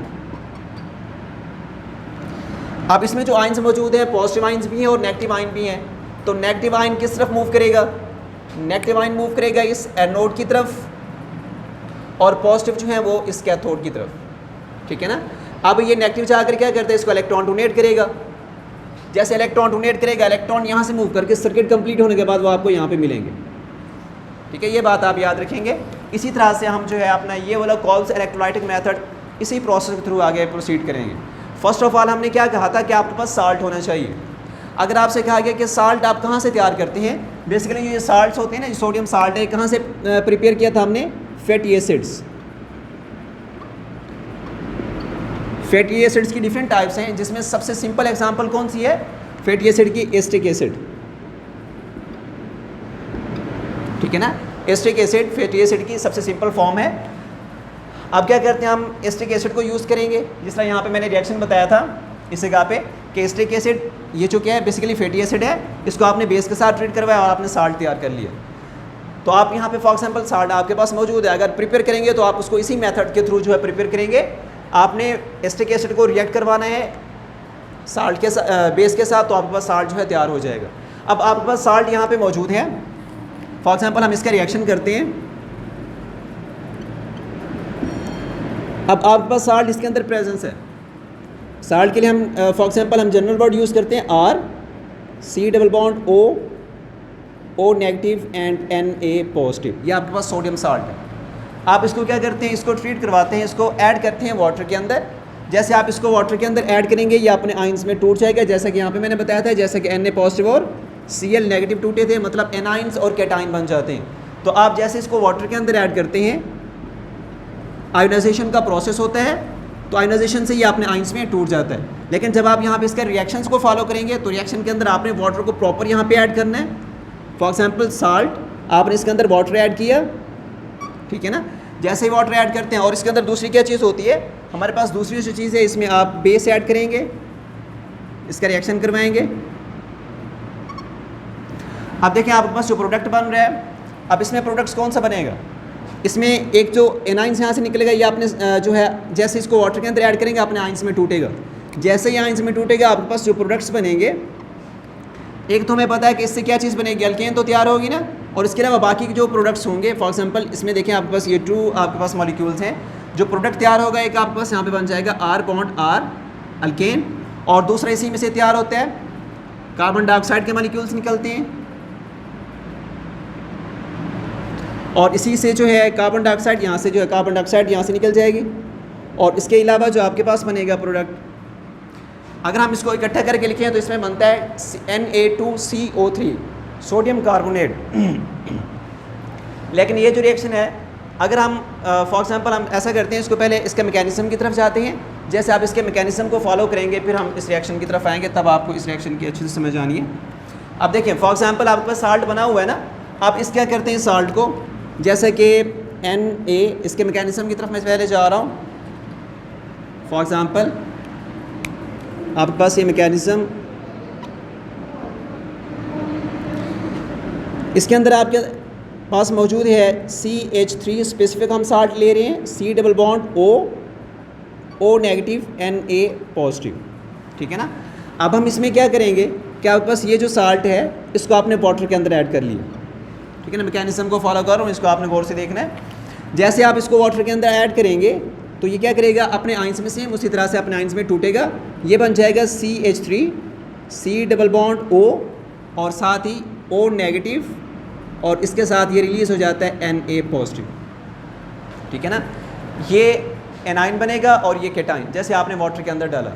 अब इसमें जो आइंस मौजूद है पॉजिटिव आइंस भी हैं और नेगेटिव आइन भी हैं, तो नेगेटिव आइन किस तरफ मूव करेगा, नेगेटिव आइन मूव करेगा इस एनोड की तरफ, और पॉजिटिव जो है वो इस कैथोड की तरफ। ठीक है ना। अब ये नेगेटिव जाकर क्या करता है, इसको इलेक्ट्रॉन डोनेट करेगा। जैसे इलेक्ट्रॉन डोनेट करेगा, इलेक्ट्रॉन यहाँ से मूव करके सर्किट कंप्लीट होने के बाद वो आपको यहाँ पे मिलेंगे। ठीक है, ये बात आप याद रखेंगे। इसी तरह से हम जो है अपना ये वाला कॉल्स इलेक्ट्रोलाइटिक मेथड इसी प्रोसेस के थ्रू आगे प्रोसीड करेंगे। फर्स्ट ऑफ ऑल हमने क्या कहा था कि आपके पास साल्ट होना चाहिए। अगर आपसे कहा गया कि साल्ट आप कहाँ से तैयार करते हैं, बेसिकली ये साल्ट्स होते हैं ना, सोडियम साल्ट है, कहाँ से प्रिपेयर किया था हमने, फैटी एसिड्स। फैटी एसिड्स की डिफरेंट टाइप्स हैं जिसमें सबसे सिंपल एग्जांपल कौन सी है, फैटी एसिड की एस्टिक एसिड। ठीक है ना, एस्टिक एसिड फैटी एसिड की सबसे सिंपल फॉर्म है। अब क्या करते हैं, हम एस्टिक एसिड को यूज़ करेंगे, जिस तरह यहाँ पे मैंने रिएक्शन बताया था इस जगह पे कि एस्टिक एसिड ये जो क्या है बेसिकली फैटी एसिड है, इसको आपने बेस के साथ ट्रीट करवाया और आपने साल्ट तैयार कर लिया। तो आप यहाँ पे फॉर एग्जांपल साल्ट आपके पास मौजूद है, अगर प्रिपेयर करेंगे तो आप उसको इसी मेथड के थ्रू जो है प्रिपेयर करेंगे। आपने एस्टिक एसिड को रिएक्ट करवाना है साल्ट के बेस के साथ, तो आपके पास साल्ट जो है तैयार हो जाएगा। अब आपके पास साल्ट यहाँ पे मौजूद है, फॉर एग्जांपल हम इसका रिएक्शन करते हैं। अब आपके पास साल्ट इसके अंदर प्रेजेंस है। साल्ट के लिए हम फॉर एग्जांपल हम जनरल वर्ड यूज़ करते हैं R, C double bond O negative and Na positive. ये आपके पास सोडियम साल्ट है। आप इसको क्या करते हैं, इसको ट्रीट करवाते हैं, इसको ऐड करते हैं वाटर के अंदर। जैसे आप इसको वाटर के अंदर ऐड करेंगे ये अपने आइंस में टूट जाएगा, जैसा कि यहाँ पे मैंने बताया था, जैसे कि Na पॉजिटिव और Cl नेगेटिव टूटे थे, मतलब एनाइंस और कैटाइन बन जाते हैं। तो आप जैसे इसको वाटर के अंदर ऐड करते हैं, आयोनाइजेशन का प्रोसेस होता है, तो आयोनाइजेशन से ये अपने आइंस में टूट जाता है। लेकिन जब आप यहाँ पे इसके रिएक्शंस को फॉलो करेंगे तो रिएक्शन के अंदर आपने वाटर को प्रॉपर यहाँ पे ऐड करना है। फॉर एग्जांपल साल्ट, आपने इसके अंदर वाटर ऐड किया, ठीक है ना। जैसे ही वाटर ऐड करते हैं, और इसके अंदर दूसरी क्या चीज़ होती है, हमारे पास दूसरी जो चीज़ है, इसमें आप बेस ऐड करेंगे, इसका रिएक्शन करवाएंगे। अब देखें आपके पास जो प्रोडक्ट बन रहा है, अब इसमें प्रोडक्ट्स कौन सा बनेगा, इसमें एक जो एनाइंस यहाँ से निकलेगा, ये आपने जो है जैसे इसको वाटर के अंदर ऐड करेंगे अपने आइंस में टूटेगा। जैसे ही आइंस में टूटेगा आपके पास जो प्रोडक्ट्स बनेंगे, एक तो हमें पता है कि इससे क्या चीज़ बनेगी, अल्केन तो तैयार होगी ना, और इसके अलावा बाकी के जो प्रोडक्ट्स होंगे, फॉर एग्जांपल इसमें देखें आपके पास ये 2 आपके पास मॉलिक्यूल्स हैं, जो प्रोडक्ट तैयार होगा एक आपके पास यहाँ पे बन जाएगा R बॉन्ड R अल्केन, और दूसरा इसी में से तैयार होता है कार्बन डाइऑक्साइड के मॉलिक्यूल्स निकलते हैं, और इसी से जो है कार्बन डाइऑक्साइड यहाँ से जो है कार्बन डाइऑक्साइड यहाँ से निकल जाएगी। और इसके अलावा जो आपके पास बनेगा प्रोडक्ट, अगर हम इसको इकट्ठा करके लिखें तो इसमें बनता है Na2CO3 सोडियम कार्बोनेट। लेकिन ये जो रिएक्शन है, अगर हम फॉर एग्जांपल हम ऐसा करते हैं, इसको पहले इसके मैकेनिज्म की तरफ जाते हैं, जैसे आप इसके मैकेनिज्म को फॉलो करेंगे फिर हम इस रिएक्शन की तरफ आएंगे, तब आपको इस रिएक्शन की अच्छे से समझ आनी है। अब देखिए फॉर एग्जांपल आपके पास साल्ट बना हुआ है ना, आप इस क्या करते हैं साल्ट को, जैसे कि Na, इसके मैकेनिज्म की तरफ मैं पहले जा रहा हूँ। फॉर एग्जांपल आपके पास ये मैकेनिज्म, इसके अंदर आपके पास मौजूद है CH3 स्पेसिफिक हम साल्ट ले रहे हैं, C double bond O negative Na positive, ठीक है ना। अब हम इसमें क्या करेंगे कि आपके पास ये जो साल्ट है इसको आपने वाटर के अंदर ऐड कर लिया, ठीक है ना। मैकेनिज्म को फॉलो कर रहा हूँ, इसको आपने गौर से देखना है। जैसे आप इसको वाटर के अंदर ऐड करेंगे तो ये क्या करेगा, अपने आइंस में सेम उसी तरह से अपने आइंस में टूटेगा, ये बन जाएगा CH3 C double bond O और साथ ही O नेगेटिव, और इसके साथ ये रिलीज़ हो जाता है Na पॉजिटिव, ठीक है ना। ये एनाइन बनेगा और ये केटाइन, जैसे आपने वाटर के अंदर डाला।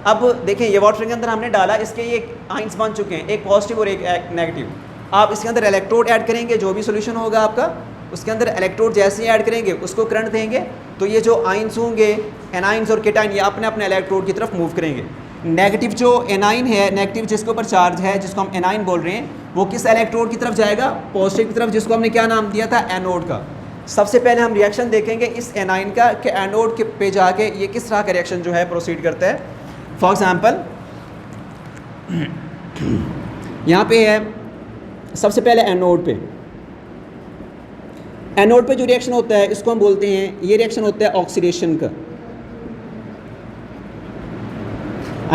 अब देखें ये वाटर के अंदर हमने डाला, इसके ये आइंस बन चुके हैं, एक पॉजिटिव और एक नेगेटिव। आप इसके अंदर इलेक्ट्रोड ऐड करेंगे, जो भी सोल्यूशन होगा आपका उसके अंदर इलेक्ट्रोड जैसे ही ऐड करेंगे उसको करंट देंगे, तो ये जो आइंस होंगे एनाइंस और केटाइन, ये अपने अपने इलेक्ट्रोड की तरफ मूव करेंगे। नेगेटिव जो एनाइन है, नेगेटिव जिसके ऊपर चार्ज है, जिसको हम एनाइन बोल रहे हैं, वो किस इलेक्ट्रोड की तरफ जाएगा, पॉजिटिव की तरफ, जिसको हमने क्या नाम दिया था, एनोड का। सबसे पहले हम रिएक्शन देखेंगे इस एनाइन का कि एनोड के पे जाके ये किस तरह का रिएक्शन जो है प्रोसीड करता है। फॉर एग्जांपल यहाँ पे है सबसे पहले एनोड पे, एनोड पे जो रिएक्शन होता है इसको हम बोलते हैं, ये रिएक्शन होता है ऑक्सीडेशन का।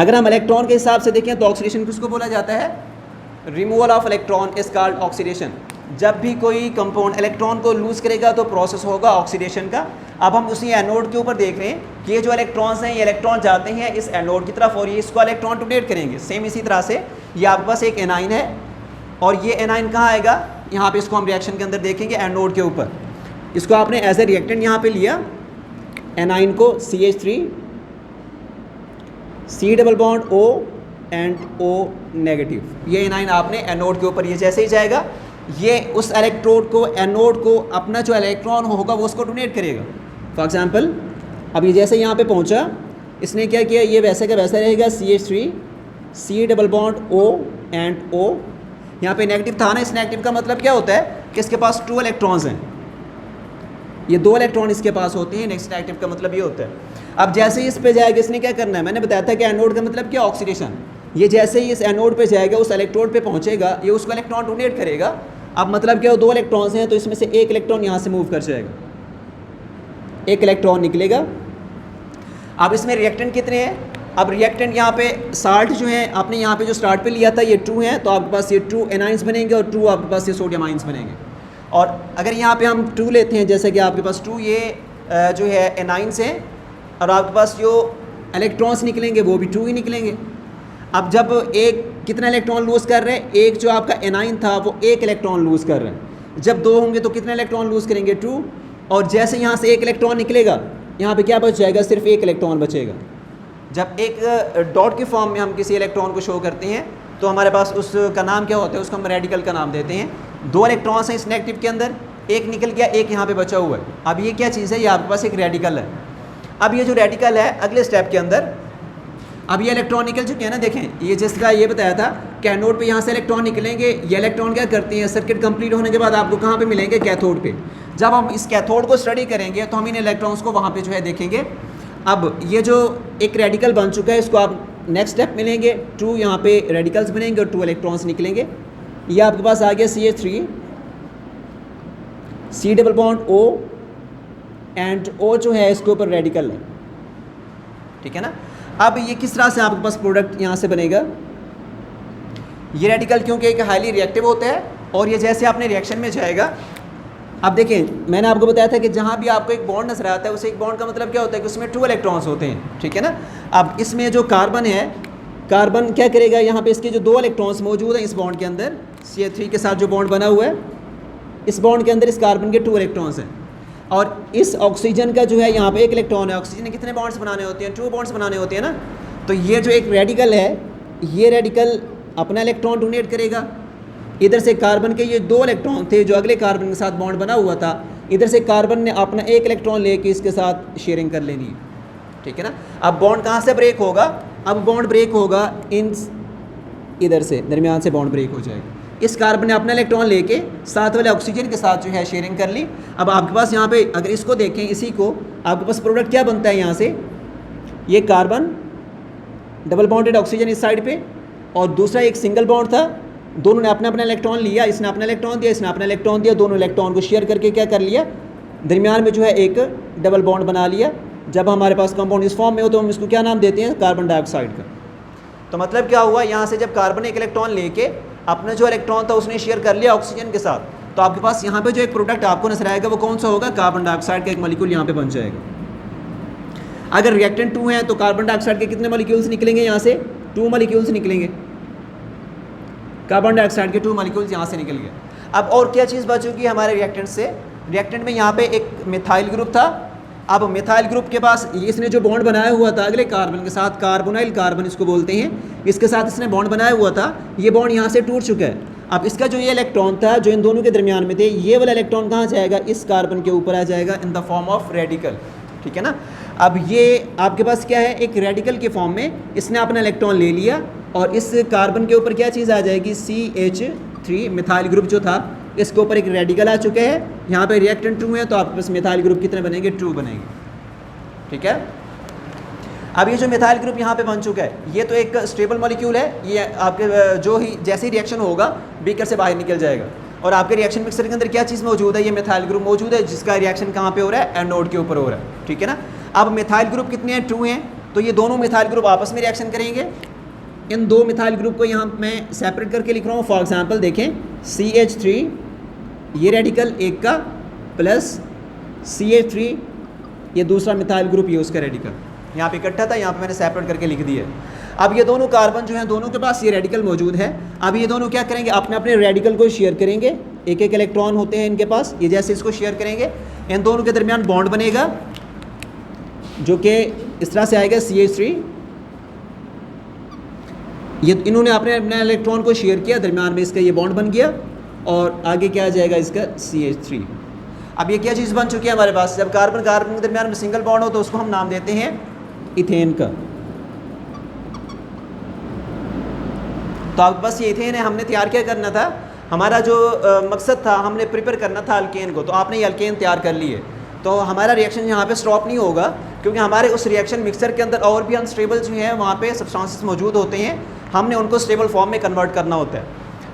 अगर हम इलेक्ट्रॉन के हिसाब से देखें तो ऑक्सीडेशन किसको बोला जाता है, removal of electron is called oxidation. जब भी कोई कंपाउंड इलेक्ट्रॉन को लूज करेगा तो प्रोसेस होगा ऑक्सीडेशन का। अब हम उसी एनोड के ऊपर देख रहे हैं कि ये जो इलेक्ट्रॉन्स हैं, ये इलेक्ट्रॉन जाते हैं इस एनोड की तरफ और ये इसको इलेक्ट्रॉन डोनेट करेंगे। सेम इसी तरह से ये आपके पास एक एनाइन है और ये एनाइन कहाँ आएगा, यहाँ पे इसको हम रिएक्शन के अंदर देखेंगे एनोड के ऊपर। इसको आपने एज ए रिएक्टेंट यहाँ पे लिया, एनाइन को CH3 C double bond O and O negative, ये एनाइन आपने एनोड के ऊपर, ये जैसे ही जाएगा ये उस इलेक्ट्रोड को, एनोड को अपना जो इलेक्ट्रॉन होगा वो उसको डोनेट करेगा। फॉर एग्जांपल अब ये जैसे यहाँ पे पहुँचा, इसने क्या किया, ये वैसे का वैसा रहेगा CH3 C double bond O and O। यहाँ पे नेगेटिव था ना, इस नेगेटिव का मतलब क्या होता है कि इसके पास 2 इलेक्ट्रॉन्स हैं, ये 2 इलेक्ट्रॉन इसके पास होते हैं। नेक्स्ट नेगेटिव का मतलब ये होता है। अब जैसे ही इस पे जाएगा, इसने क्या करना है, मैंने बताया था कि एनोड का मतलब क्या, ऑक्सीडेशन। ये जैसे ही इस एनोड पे जाएगा, उस इलेक्ट्रोड पे पहुंचेगा, ये उसको इलेक्ट्रॉन डोनेट करेगा। अब मतलब क्या, 2 इलेक्ट्रॉन्स हैं तो इसमें से एक इलेक्ट्रॉन यहाँ से मूव कर जाएगा, एक इलेक्ट्रॉन निकलेगा। अब इसमें रिएक्टेंट कितने हैं, अब रिएक्टेंट यहाँ पे साल्ट जो है आपने यहाँ पे जो स्टार्ट पे लिया था ये 2 हैं, तो आपके पास ये 2 एनाइंस बनेंगे और 2 आपके पास ये सोडियम आइंस बनेंगे। और अगर यहाँ पे हम 2 लेते हैं, जैसे कि आपके पास 2 ये जो है एनाइंस हैं और आपके पास जो इलेक्ट्रॉन्स निकलेंगे वो भी 2 ही निकलेंगे। अब जब एक कितना इलेक्ट्रॉन लूज़ कर रहे हैं, एक जो आपका एनाइन था वो 1 इलेक्ट्रॉन लूज़ कर रहे हैं। जब 2 होंगे तो कितने इलेक्ट्रॉन लूज़ करेंगे, 2। और जैसे यहाँ से 1 इलेक्ट्रॉन निकलेगा, यहाँ पे क्या बच जाएगा, सिर्फ 1 इलेक्ट्रॉन बचेगा। जब एक डॉट के फॉर्म में हम किसी इलेक्ट्रॉन को शो करते हैं तो हमारे पास उसका नाम क्या होता है, उसको हम रेडिकल का नाम देते हैं। 2 इलेक्ट्रॉन्स हैं इस नेगेटिव के अंदर, एक निकल गया, एक यहाँ पे बचा हुआ है। अब ये क्या चीज़ है, ये आपके पास एक रेडिकल है। अब ये जो रेडिकल है अगले स्टेप के अंदर, अब ये इलेक्ट्रॉन निकल चुके हैं ना, देखें ये जिसका ये बताया था कैथोड पे यहाँ से इलेक्ट्रॉन निकलेंगे, ये इलेक्ट्रॉन क्या करते हैं, सर्किट कंप्लीट होने के बाद आपको कहाँ पे मिलेंगे, कैथोड पे। जब हम इस कैथोड को स्टडी करेंगे तो हम इन इलेक्ट्रॉन्स को वहाँ पे जो है देखेंगे। अब ये जो एक रेडिकल बन चुका है इसको आप नेक्स्ट स्टेप मिलेंगे, 2 यहाँ पे रेडिकल्स बनेंगे और 2 इलेक्ट्रॉन्स निकलेंगे। ये आपके पास आ गया CH3, C double bond O and O जो है इसके ऊपर रेडिकल है, ठीक है ना। अब ये किस तरह से आपके पास प्रोडक्ट यहाँ से बनेगा, ये रेडिकल क्योंकि एक हाईली रिएक्टिव होता है और ये जैसे आपने रिएक्शन में जाएगा। अब देखें मैंने आपको बताया था कि जहाँ भी आपको एक बॉन्ड नजर आता है, उसे एक बॉन्ड का मतलब क्या होता है कि उसमें 2 इलेक्ट्रॉन्स होते हैं, ठीक है ना। अब इसमें जो कार्बन है, कार्बन क्या करेगा, यहाँ पे इसके जो 2 इलेक्ट्रॉन्स मौजूद हैं इस बॉन्ड के अंदर, CH3 के साथ जो बॉन्ड बना हुआ है, इस बॉन्ड के अंदर इस कार्बन के 2 इलेक्ट्रॉन्स हैं और इस ऑक्सीजन का जो है यहाँ पे 1 इलेक्ट्रॉन है। ऑक्सीजन ने कितने बॉन्ड्स बनाने होते हैं, 2 बॉन्ड्स बनाने होते हैं ना। तो ये जो एक रेडिकल है, ये रेडिकल अपना इलेक्ट्रॉन डोनेट करेगा। इधर से कार्बन के ये 2 इलेक्ट्रॉन थे जो अगले कार्बन के साथ बॉन्ड बना हुआ था, इधर से कार्बन ने अपना 1 इलेक्ट्रॉन लेके इसके साथ शेयरिंग कर लेनी है, ठीक है ना। अब बॉन्ड कहाँ से ब्रेक होगा, अब बॉन्ड ब्रेक होगा इन इधर से, दरमियान से बॉन्ड ब्रेक हो जाएगा। इस कार्बन ने अपना इलेक्ट्रॉन लेके साथ वाले ऑक्सीजन के साथ जो है शेयरिंग कर ली। अब आपके पास यहाँ पे अगर इसको देखें, इसी को, आपके पास प्रोडक्ट क्या बनता है, यहाँ से ये कार्बन डबल बॉन्डेड ऑक्सीजन इस साइड पे और दूसरा एक सिंगल बॉन्ड था, दोनों ने अपना अपना इलेक्ट्रॉन लिया, इसने अपना इलेक्ट्रॉन दिया, इसने अपना इलेक्ट्रॉन दिया, दोनों इलेक्ट्रॉन को शेयर करके क्या कर लिया, दरमियान में जो है एक डबल बॉन्ड बना लिया। जब हमारे पास कंपाउंड इस फॉर्म में हो तो हम इसको क्या नाम देते हैं, कार्बन डाइऑक्साइड का। तो मतलब क्या हुआ, यहाँ से जब कार्बन एक इलेक्ट्रॉन लेके अपना जो इलेक्ट्रॉन था उसने शेयर कर लिया ऑक्सीजन के साथ, तो आपके पास यहाँ पे जो एक प्रोडक्ट आपको नजर आएगा वो कौन सा होगा, कार्बन डाइऑक्साइड का एक मॉलिक्यूल यहाँ पे बन जाएगा। अगर रिएक्टेंट 2 है तो कार्बन डाइऑक्साइड के कितने मॉलिक्यूल्स निकलेंगे, यहाँ से 2 मॉलिक्यूल्स निकलेंगे, कार्बन डाइऑक्साइड के 2 मॉलिक्यूल्स यहाँ से निकल गए। अब और क्या चीज़ बचेगी हमारे रिएक्टेंट से, रिएक्टेंट में यहाँ पे एक मिथाइल ग्रुप था। अब मिथाइल ग्रुप के पास इसने जो बॉन्ड बनाया हुआ था अगले कार्बन के साथ, कार्बोनाइल कार्बन इसको बोलते हैं, इसके साथ इसने बॉन्ड बनाया हुआ था, ये बॉन्ड यहाँ से टूट चुका है। अब इसका जो ये इलेक्ट्रॉन था जो इन दोनों के दरमियान में थे, ये वाला इलेक्ट्रॉन कहाँ जाएगा, इस कार्बन के ऊपर आ जाएगा in the form of radical, ठीक है ना। अब ये आपके पास क्या है, एक रेडिकल के फॉर्म में इसने अपना इलेक्ट्रॉन ले लिया और इस कार्बन के ऊपर क्या चीज़ आ जाएगी, CH3 मिथाइल ग्रुप जो था इसके ऊपर एक रेडिकल आ चुके हैं। यहाँ पे रिएक्टेंट 2 है तो आपके पास मिथाइल ग्रुप कितने बनेंगे, 2 बनेंगे, ठीक है। अब ये जो मिथाइल ग्रुप यहाँ पे बन चुका है, ये तो एक स्टेबल मॉलिक्यूल है, ये आपके जो ही जैसे ही रिएक्शन होगा बीकर से बाहर निकल जाएगा और आपके रिएक्शन मिक्सर के अंदर क्या चीज़ मौजूद है, ये मिथाइल ग्रुप मौजूद है जिसका रिएक्शन कहाँ पे हो रहा है, एनोड के ऊपर हो रहा है, ठीक है ना। अब मिथाइल ग्रुप कितने हैं, 2 हैं, तो ये दोनों मिथाइल ग्रुप आपस में रिएक्शन करेंगे। इन 2 मिथाइल ग्रुप को यहाँ मैं सेपरेट करके लिख रहा हूँ। फॉर एग्जांपल देखें, CH3 ये रेडिकल एक का प्लस CH3 ये दूसरा मिथाइल ग्रुप, ये उसका रेडिकल यहाँ पे इकट्ठा था, यहाँ पे मैंने सेपरेट करके लिख दिया है। अब ये दोनों कार्बन जो हैं दोनों के पास ये रेडिकल मौजूद है। अब ये दोनों क्या करेंगे, अपने अपने रेडिकल को शेयर करेंगे, एक एक इलेक्ट्रॉन होते हैं इनके पास, ये जैसे इसको शेयर करेंगे इन दोनों के दरमियान बॉन्ड बनेगा जो कि इस तरह से आएगा, CH3 ये इन्होंने अपने अपने इलेक्ट्रॉन को शेयर किया, दरमियान में इसका ये बॉन्ड बन गया और आगे क्या आ जाएगा इसका CH3। अब ये क्या चीज़ बन चुकी है हमारे पास, जब कार्बन कार्बन के दरमियान में सिंगल बॉन्ड हो तो उसको हम नाम देते हैं इथेन का। तो आपके पास ये इथेन है, हमने तैयार क्या करना था, हमारा जो मकसद था हमने प्रिपेयर करना था अल्केन को, तो आपने ये अल्केन तैयार कर लिए तो हमारा रिएक्शन यहाँ पे स्टॉप नहीं होगा क्योंकि हमारे उस रिएक्शन मिक्सर के अंदर और भी अनस्टेबल जो हैं वहाँ पे सब्सटेंसेस मौजूद होते हैं, हमने उनको स्टेबल फॉर्म में कन्वर्ट करना होता है।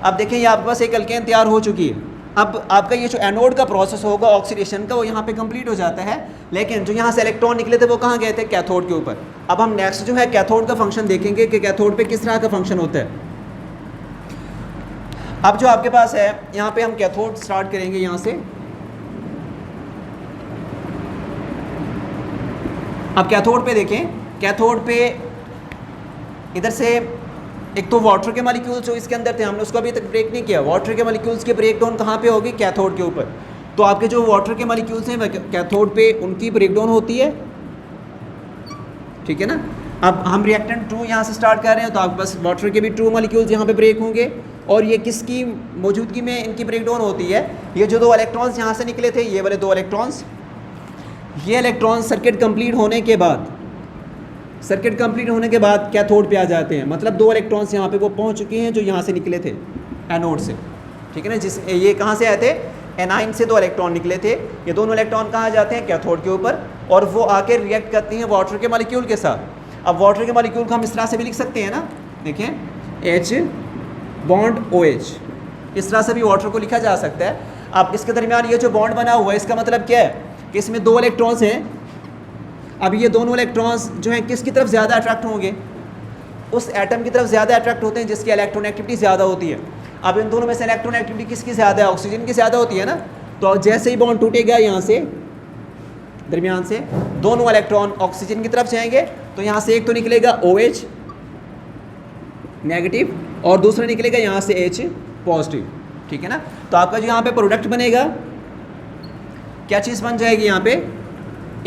अब देखें ये आपके पास एक अल्केन तैयार हो चुकी है। अब आपका ये जो एनोड का प्रोसेस होगा ऑक्सीडेशन का वो यहाँ पे कंप्लीट हो जाता है, लेकिन जो यहाँ से इलेक्ट्रॉन निकले थे वो कहाँ गए थे, कैथोड के ऊपर। अब हम नेक्स्ट जो है कैथोड का फंक्शन देखेंगे कि कैथोड पे किस तरह का फंक्शन होता है। अब जो आपके पास है यहाँ पे हम कैथोड स्टार्ट करेंगे यहाँ से। अब कैथोड पे देखें, कैथोड पे इधर से एक तो वाटर के मॉलिक्यूल्स जो इसके अंदर थे हमने उसको अभी तक ब्रेक नहीं किया, वाटर के मॉलिक्यूल्स के ब्रेक डाउन कहाँ पे होगी, कैथोड के ऊपर। तो आपके जो वाटर के मॉलिक्यूल्स हैं कैथोड पे उनकी ब्रेक डाउन होती है, ठीक है ना। अब हम रिएक्टेंट 2 यहाँ से स्टार्ट कर रहे हैं, तो आपके पास वाटर के भी 2 मॉलिक्यूल्स यहाँ पे ब्रेक होंगे, और ये किसकी मौजूदगी में इनकी ब्रेकडाउन होती है? ये जो 2 इलेक्ट्रॉन्स यहाँ से निकले थे, ये वाले 2 इलेक्ट्रॉन्स, ये इलेक्ट्रॉन्स सर्किट कंप्लीट होने के बाद कैथोड पे आ जाते हैं। मतलब 2 इलेक्ट्रॉन्स यहाँ पे वो पहुँच चुके हैं जो यहाँ से निकले थे एनोड से, ठीक है ना। ये कहाँ से आए थे? एनाइन से 2 इलेक्ट्रॉन निकले थे। ये दोनों इलेक्ट्रॉन कहाँ जाते हैं? कैथोड के ऊपर, और वो आके रिएक्ट करती हैं वाटर के मॉलिक्यूल के साथ। अब वाटर के मॉलिक्यूल को हम इस तरह से भी लिख सकते हैं ना, देखें H बॉन्ड OH, इस तरह से भी वाटर को लिखा जा सकता है। अब इसके दरमियान ये जो बॉन्ड बना हुआ है, इसका मतलब क्या है कि इसमें 2 इलेक्ट्रॉन्स हैं। अब ये दोनों इलेक्ट्रॉन्स जो हैं किसकी तरफ ज़्यादा अट्रैक्ट होंगे? उस एटम की तरफ ज़्यादा अट्रैक्ट होते हैं जिसकी इलेक्ट्रॉन एक्टिविटी ज़्यादा होती है। अब इन दोनों में से इलेक्ट्रॉन एक्टिविटी किसकी ज़्यादा है? ऑक्सीजन की ज़्यादा होती है ना। तो जैसे ही बॉन्ड टूटेगा यहाँ से दरमियान से, दोनों इलेक्ट्रॉन ऑक्सीजन की तरफ जाएंगे, तो यहाँ से एक तो निकलेगा OH नेगेटिव और दूसरा निकलेगा यहाँ से H पॉजिटिव, ठीक है ना। तो आपका जो यहाँ पे प्रोडक्ट बनेगा, क्या चीज़ बन जाएगी? यहाँ पे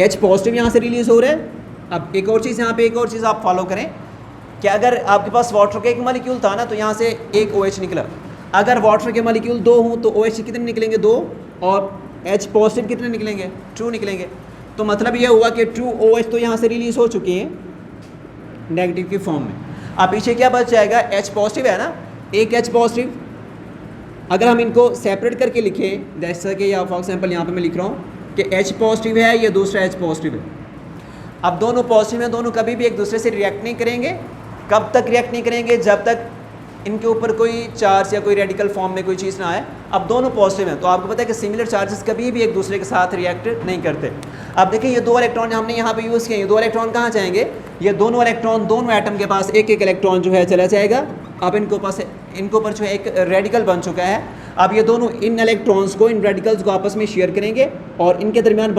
H पॉजिटिव यहाँ से रिलीज़ हो रहा है। अब एक और चीज़ यहाँ पे, एक और चीज़ आप फॉलो करें कि अगर आपके पास वाटर का एक मॉलिक्यूल था ना, तो यहाँ से एक OH निकला। अगर वाटर के मॉलिक्यूल 2 हों तो OH कितने निकलेंगे? 2, और H पॉजिटिव कितने निकलेंगे? 2 निकलेंगे। तो मतलब ये हुआ कि 2 OH तो यहाँ से रिलीज़ हो चुके हैं नेगेटिव की फॉर्म में। अब पीछे क्या बच जाएगा? H पॉजिटिव है ना, एक H पॉजिटिव। अगर हम इनको सेपरेट करके लिखें, जैसा कि या फॉर एग्जाम्पल यहाँ पे मैं लिख रहा हूँ कि H पॉजिटिव है, ये दूसरा H पॉजिटिव है। अब दोनों पॉजिटिव हैं, दोनों कभी भी एक दूसरे से रिएक्ट नहीं करेंगे। कब तक रिएक्ट नहीं करेंगे? जब तक इनके ऊपर कोई चार्ज या कोई रेडिकल फॉर्म में कोई चीज़ ना आए। अब दोनों पॉजिटिव हैं, तो आपको पता है कि सिमिलर चार्जेस कभी भी एक दूसरे के साथ रिएक्ट नहीं करते। अब देखिए ये 2 इलेक्ट्रॉन हमने यहाँ पे यूज़ किए, ये 2 इलेक्ट्रॉन कहाँ जाएंगे? ये दोनों इलेक्ट्रॉन, दोनों एटम के पास एक एक इलेक्ट्रॉन जो है चला जाएगा। अब इनके ऊपर जो है एक रेडिकल बन चुका है। अब ये दोनों इन इलेक्ट्रॉन्स को, इन रेडिकल्स को आपस में शेयर करेंगे और इनके दरमियान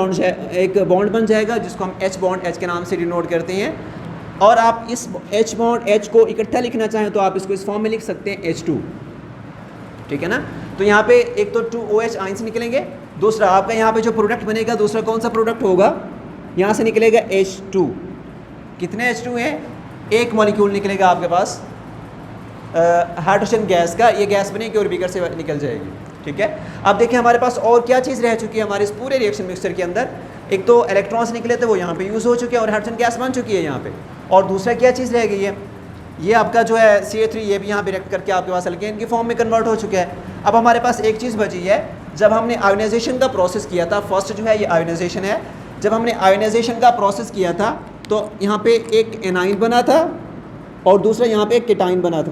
एक बॉन्ड बन जाएगा जिसको हम H बॉन्ड H के नाम से डिनोट करते हैं। और आप इस H बॉन्ड H को इकट्ठा लिखना चाहें तो आप इसको इस फॉर्म में लिख सकते हैं H2, ठीक है ना। तो यहाँ पे एक तो 2 OH आइंस निकलेंगे, दूसरा आपका यहाँ पे जो प्रोडक्ट बनेगा, दूसरा कौन सा प्रोडक्ट होगा? यहाँ से निकलेगा H2। कितने H2 हैं? एक मॉलिक्यूल निकलेगा आपके पास हाइड्रोजन गैस का। ये गैस बनेगी और बीकर से निकल जाएगी, ठीक है। अब देखिए हमारे पास और क्या चीज़ रह चुकी है हमारे इस पूरे रिएक्शन मिक्सचर के अंदर। एक तो इलेक्ट्रॉन्स निकले थे, वो यहाँ पे यूज़ हो चुके हैं और हाइड्रोजन गैस बन चुकी है यहाँ पे। और दूसरा क्या चीज़ रह गई है? ये आपका जो है CH3, ये भी यहाँ पे रिएक्ट करके आपके पास एल्केन की फॉर्म में कन्वर्ट हो चुका है। अब हमारे पास एक चीज़ बची है, जब हमने आयोनाइजेशन का प्रोसेस किया था, फर्स्ट जो है ये आयोनाइजेशन है। जब हमने आयोनाइजेशन का प्रोसेस किया था तो यहाँ पे एक एनाइन बना था और दूसरा यहाँ पे एक केटाइन बना था,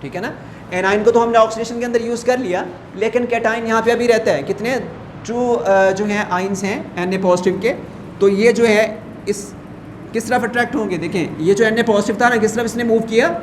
ठीक है ना। एनाइन को तो हमने ऑक्सीडेशन के अंदर यूज़ कर लिया, लेकिन केटाइन यहाँ पे अभी रहता है। कितने? 2 जो हैं आइंस हैं Na पॉजिटिव के। तो ये जो है इस किस तरफ अट्रैक्ट होंगे? देखें ये जो Na पॉजिटिव था ना, किस तरफ इसने मूव किया?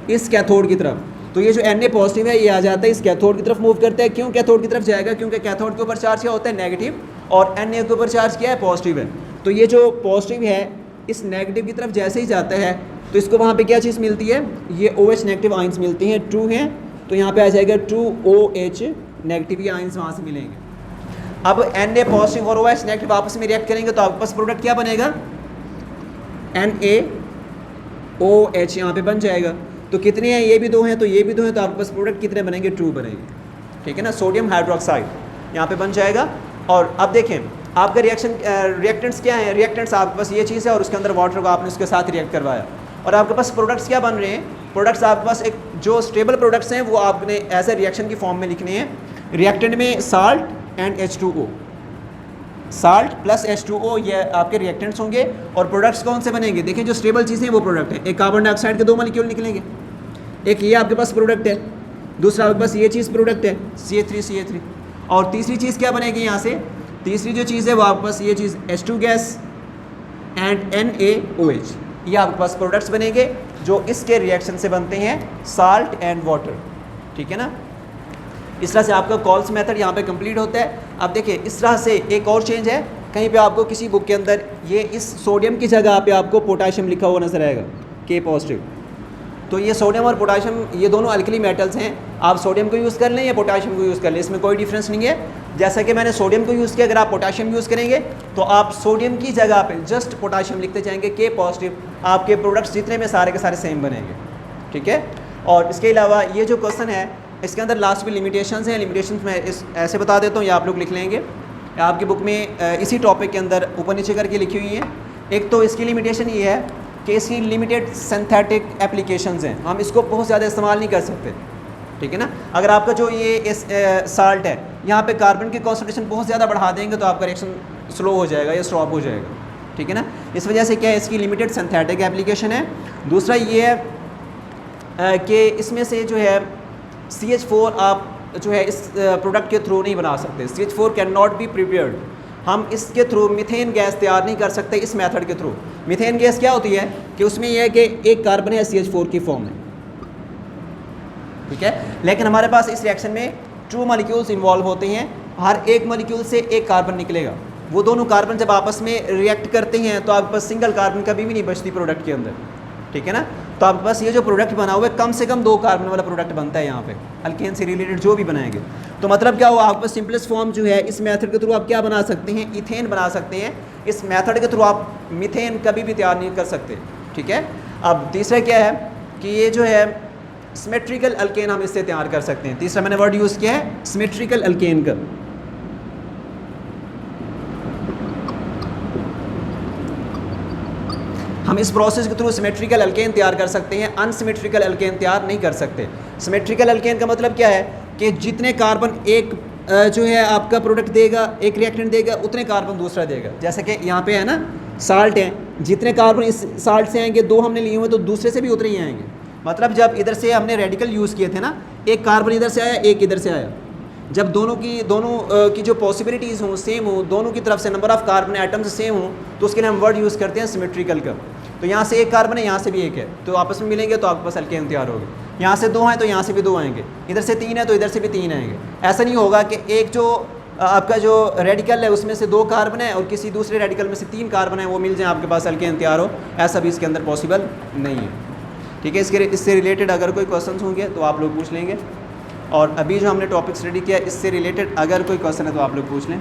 इस कैथोड की तरफ। तो ये जो Na पॉजिटिव है ये आ जाता है इस कैथोड की तरफ मूव करता है। क्यों कैथोड की तरफ जाएगा? क्योंकि कैथोड के ऊपर चार्ज क्या होता है? नेगेटिव, और Na के ऊपर चार्ज क्या है? पॉजिटिव है। तो ये जो पॉजिटिव है इस नेगेटिव की तरफ जैसे ही जाता है तो इसको वहाँ पे क्या चीज़ मिलती है? ये OH नेगेटिव आइंस मिलती हैं, 2 हैं, तो यहाँ पे आ जाएगा 2OH नेगेटिव ये आइंस वहाँ से मिलेंगे। अब Na पॉजिटिव और OH नेगेटिव आपस में रिएक्ट करेंगे तो आपके पास प्रोडक्ट क्या बनेगा? NaOH यहाँ पे बन जाएगा। तो कितने हैं? ये भी 2 हैं, तो ये भी 2 हैं, तो आपके पास प्रोडक्ट कितने बनेंगे? 2 बनेंगे, ठीक है ना। सोडियम हाइड्रोक्साइड यहाँ पे बन जाएगा। और अब देखें आपका रिएक्टेंट्स क्या है? रिएक्टेंट्स आपके पास ये चीज़ है और उसके अंदर वाटर को आपने उसके साथ रिएक्ट करवाया, और आपके पास प्रोडक्ट्स क्या बन रहे हैं? प्रोडक्ट्स आपके पास एक जो स्टेबल प्रोडक्ट्स हैं वो आपने एज ए रिएक्शन की फॉर्म में लिखने हैं। रिएक्टेंट में salt and H2O, salt plus H2O ये आपके रिएक्टेंट्स होंगे। और प्रोडक्ट्स कौन से बनेंगे? देखें जो स्टेबल चीज़ें हैं वो प्रोडक्ट है। एक कार्बन डाइऑक्साइड के 2 मॉलिक्यूल निकलेंगे, एक ये आपके पास प्रोडक्ट है, दूसरा आपके पास ये चीज़ प्रोडक्ट है CH3, और तीसरी चीज़ क्या बनेगी यहाँ से? तीसरी जो चीज़ है वो आपके पास ये चीज़ H2 गैस एंड NaOH, ये आपके पास प्रोडक्ट्स बनेंगे जो इसके रिएक्शन से बनते हैं, साल्ट एंड वाटर, ठीक है ना। इस तरह से आपका कॉल्स मेथड यहाँ पे कंप्लीट होता है। अब देखिए इस तरह से एक और चेंज है, कहीं पे आपको किसी बुक के अंदर ये इस सोडियम की जगह पे आपको पोटाशियम लिखा हुआ नजर आएगा, K पॉजिटिव। तो ये सोडियम और पोटाशियम ये दोनों अल्कली मेटल्स हैं, आप सोडियम को यूज़ कर लें या पोटाशियम को यूज़ कर लें, इसमें कोई डिफरेंस नहीं है। जैसा कि मैंने सोडियम को यूज़ किया, अगर आप पोटाशियम यूज़ करेंगे तो आप सोडियम की जगह पे जस्ट पोटाशियम लिखते जाएंगे K पॉजिटिव, आपके प्रोडक्ट्स जितने में सारे के सारे सेम बनेंगे, ठीक है। और इसके अलावा ये जो क्वेश्चन है इसके अंदर लास्ट में लिमिटेशंस हैं, लिमिटेशंस मैं ऐसे बता देता हूँ, ये आप लोग लिख लेंगे आपकी बुक में इसी टॉपिक के अंदर ऊपर नीचे करके लिखी हुई है। एक तो इसकी लिमिटेशन ये है कि इसकी लिमिटेड सिंथेटिक एप्लीकेशंस हैं, हम इसको बहुत ज़्यादा इस्तेमाल नहीं कर सकते, ठीक है ना। अगर आपका जो ये साल्ट है यहाँ पे कार्बन की कॉन्सेंट्रेशन बहुत ज़्यादा बढ़ा देंगे तो आपका रिएक्शन स्लो हो जाएगा या स्टॉप हो जाएगा, ठीक है ना। इस वजह से क्या है, इसकी लिमिटेड सिंथेटिक एप्लीकेशन है। दूसरा ये है कि इसमें से जो है CH4 आप जो है इस प्रोडक्ट के थ्रू नहीं बना सकते, CH4 can not be prepared, हम इसके थ्रू मीथेन गैस तैयार नहीं कर सकते इस मेथड के थ्रू। मीथेन गैस क्या होती है कि उसमें यह है कि एक कार्बन है CH4 की फॉर्म में, ठीक है, लेकिन हमारे पास इस रिएक्शन में 2 मॉलिक्यूल्स इन्वॉल्व होते हैं, हर एक मॉलिक्यूल से एक कार्बन निकलेगा। वो दोनों कार्बन जब आपस में रिएक्ट करते हैं तो आपके पास सिंगल कार्बन कभी भी नहीं बचती प्रोडक्ट के अंदर, ठीक है ना। तो आपके पास ये जो प्रोडक्ट बना हुआ है कम से कम 2 कार्बन वाला प्रोडक्ट बनता है यहाँ पे, अल्केन से रिलेटेड जो भी बनाएंगे। तो मतलब क्या हुआ, आपके पास सिंपलेस्ट फॉर्म जो है इस मेथड के थ्रू आप क्या बना सकते हैं, इथेन बना सकते हैं। इस मेथड के थ्रू आप मीथेन कभी भी तैयार नहीं कर सकते, ठीक है। अब तीसरा क्या है कि ये जो है सिमेट्रिकल अल्केन हम इससे तैयार कर सकते हैं। तीसरा मैंने वर्ड यूज़ किया है सिमेट्रिकल अल्केन का। हम इस प्रोसेस के थ्रू सिमेट्रिकल अल्केन तैयार कर सकते हैं, अनसिमेट्रिकल अल्केन तैयार नहीं कर सकते। सिमेट्रिकल अल्केन का मतलब क्या है कि जितने कार्बन एक जो है आपका प्रोडक्ट देगा, एक रिएक्टेंट देगा, उतने कार्बन दूसरा देगा। जैसे कि यहाँ पे है ना साल्ट है, जितने कार्बन इस साल्ट से आएंगे 2 हमने लिए हुए तो दूसरे से भी उतने ही आएंगे। मतलब जब इधर से हमने रेडिकल यूज़ किए थे ना, एक कार्बन इधर से आया, एक इधर से आया, जब दोनों की जो पॉसिबिलिटीज़ हों सेम हो, दोनों की तरफ से number of carbon atoms same हो, तो उसके लिए हम वर्ड यूज़ करते हैं सिमेट्रिकल का। तो यहाँ से एक कार्बन है, यहाँ से भी एक है, तो आपस में मिलेंगे तो आपके पास अल्केन तैयार होगा। यहाँ से 2 हैं तो यहाँ से भी 2 आएंगे, इधर से 3 है तो इधर से भी 3 आएंगे। ऐसा नहीं होगा कि एक जो आपका जो रेडिकल है उसमें से 2 कार्बन है और किसी दूसरे रेडिकल में से 3 कार्बन है वो मिल जाए आपके पास अल्केन तैयार हो, ऐसा भी इसके अंदर पॉसिबल नहीं है, ठीक है। इससे रिलेटेड अगर कोई क्वेश्चन होंगे तो आप लोग पूछ लेंगे, और अभी जो हमने टॉपिक स्टडी किया इससे रिलेटेड अगर कोई क्वेश्चन है तो आप लोग पूछ लें।